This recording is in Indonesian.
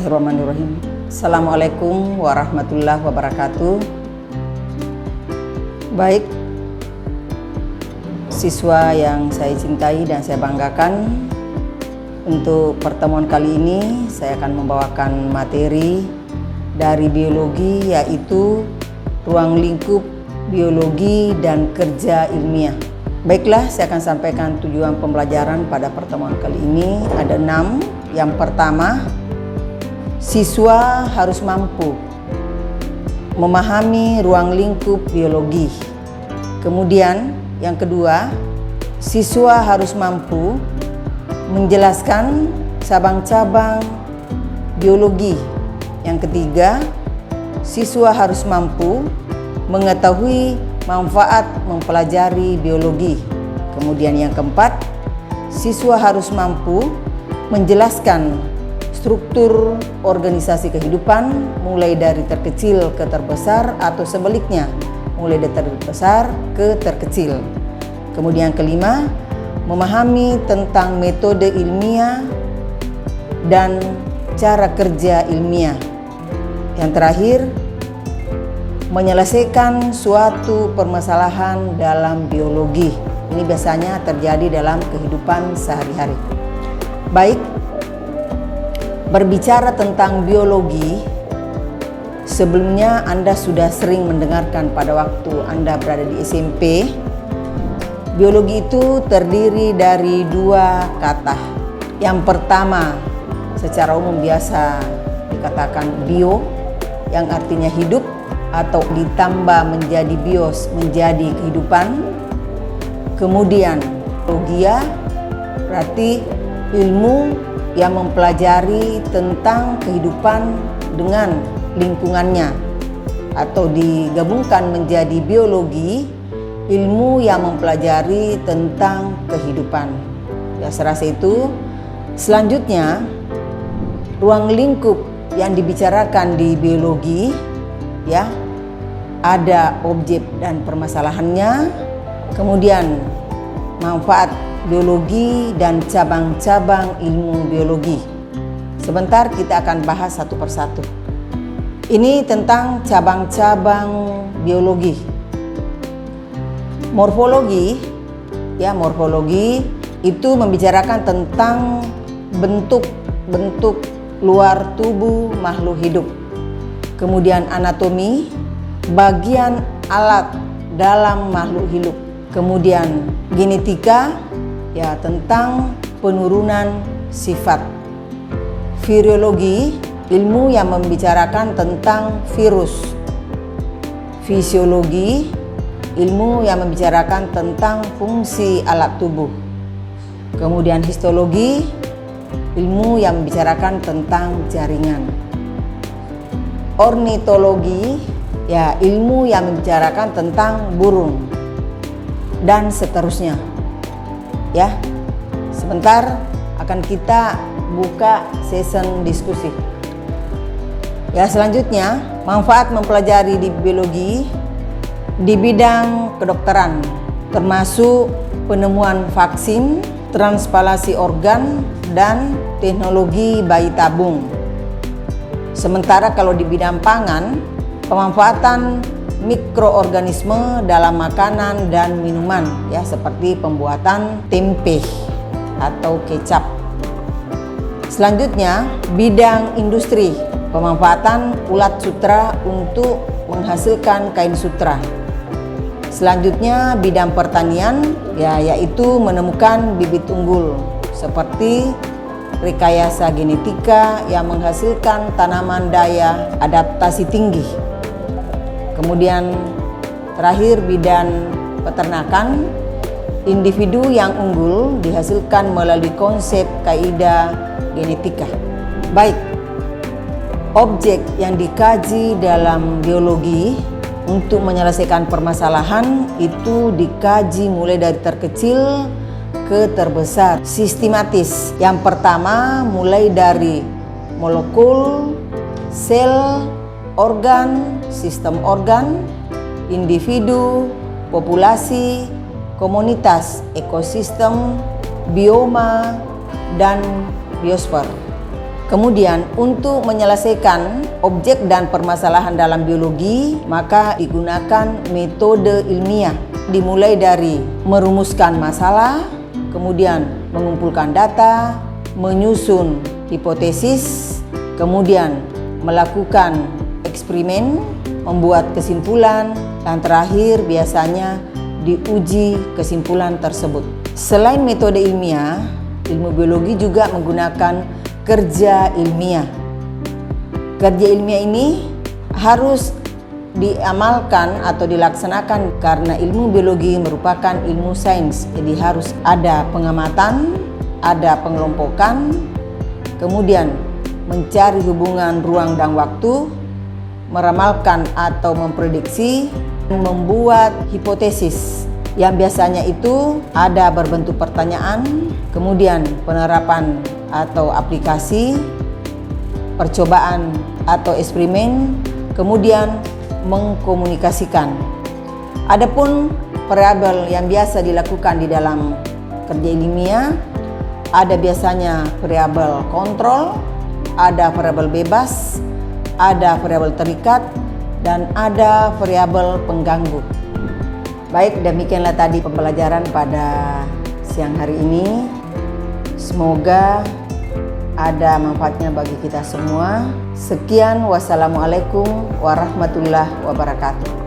Bismillahirrahmanirrahim. Assalamualaikum warahmatullahi wabarakatuh. Baik, siswa yang saya cintai dan saya banggakan, untuk pertemuan kali ini saya akan membawakan materi dari biologi, yaitu ruang lingkup biologi dan kerja ilmiah. Baiklah, saya akan sampaikan tujuan pembelajaran pada pertemuan kali ini. Ada 6. Yang pertama, siswa harus mampu memahami ruang lingkup biologi. Kemudian yang kedua, siswa harus mampu menjelaskan cabang-cabang biologi. Yang ketiga, siswa harus mampu mengetahui manfaat mempelajari biologi. Kemudian yang keempat, siswa harus mampu menjelaskan struktur organisasi kehidupan mulai dari terkecil ke terbesar atau sebaliknya, mulai dari terbesar ke terkecil. Kemudian yang kelima, memahami tentang metode ilmiah dan cara kerja ilmiah. Yang terakhir, menyelesaikan suatu permasalahan dalam biologi. Ini biasanya terjadi dalam kehidupan sehari-hari. Baik, berbicara tentang biologi, sebelumnya Anda sudah sering mendengarkan pada waktu Anda berada di SMP. Biologi itu terdiri dari 2 kata. Yang pertama, secara umum biasa dikatakan bio, yang artinya hidup, atau ditambah menjadi bios, menjadi kehidupan. Kemudian biologia berarti ilmu yang mempelajari tentang kehidupan dengan lingkungannya, atau digabungkan menjadi biologi, ilmu yang mempelajari tentang kehidupan. Ya, serasa itu. Selanjutnya, ruang lingkup yang dibicarakan di biologi, ya, ada objek dan permasalahannya, kemudian manfaat biologi dan cabang-cabang ilmu biologi. Sebentar kita akan bahas satu persatu. Ini tentang cabang-cabang biologi. Morfologi, ya, morfologi itu membicarakan tentang bentuk-bentuk luar tubuh makhluk hidup. Kemudian anatomi, bagian alat dalam makhluk hidup. Kemudian genetika, ya, tentang penurunan sifat. Virologi, ilmu yang membicarakan tentang virus. Fisiologi, ilmu yang membicarakan tentang fungsi alat tubuh. Kemudian histologi, ilmu yang membicarakan tentang jaringan. Ornitologi, ya, ilmu yang membicarakan tentang burung, dan seterusnya. Ya, sebentar akan kita buka session diskusi. Ya, selanjutnya, manfaat mempelajari di biologi di bidang kedokteran, termasuk penemuan vaksin, transplantasi organ, dan teknologi bayi tabung. Sementara kalau di bidang pangan, pemanfaatan mikroorganisme dalam makanan dan minuman, ya, seperti pembuatan tempe atau kecap. Selanjutnya, bidang industri, pemanfaatan ulat sutra untuk menghasilkan kain sutra. Selanjutnya, bidang pertanian, ya, yaitu menemukan bibit unggul seperti rekayasa genetika yang menghasilkan tanaman daya adaptasi tinggi. Kemudian terakhir, bidang peternakan, individu yang unggul dihasilkan melalui konsep kaidah genetika. Baik, objek yang dikaji dalam biologi untuk menyelesaikan permasalahan itu dikaji mulai dari terkecil ke terbesar, sistematis. Yang pertama, mulai dari molekul, sel, organ, sistem organ, individu, populasi, komunitas, ekosistem, bioma, dan biosfer. Kemudian untuk menyelesaikan objek dan permasalahan dalam biologi, maka digunakan metode ilmiah. Dimulai dari merumuskan masalah, kemudian mengumpulkan data, menyusun hipotesis, kemudian melakukan eksperimen, membuat kesimpulan, dan terakhir biasanya diuji kesimpulan tersebut. Selain metode ilmiah, ilmu biologi juga menggunakan kerja ilmiah. Kerja ilmiah ini harus diamalkan atau dilaksanakan karena ilmu biologi merupakan ilmu sains. Jadi harus ada pengamatan, ada pengelompokan, kemudian mencari hubungan ruang dan waktu, meramalkan atau memprediksi, membuat hipotesis yang biasanya itu ada berbentuk pertanyaan, kemudian penerapan atau aplikasi, percobaan atau eksperimen, kemudian mengkomunikasikan. Adapun variabel yang biasa dilakukan di dalam kerja ilmiah, ada biasanya variabel kontrol, ada variabel bebas, ada variabel terikat, dan ada variabel pengganggu. Baik, demikianlah tadi pembelajaran pada siang hari ini. Semoga ada manfaatnya bagi kita semua. Sekian, wassalamualaikum warahmatullahi wabarakatuh.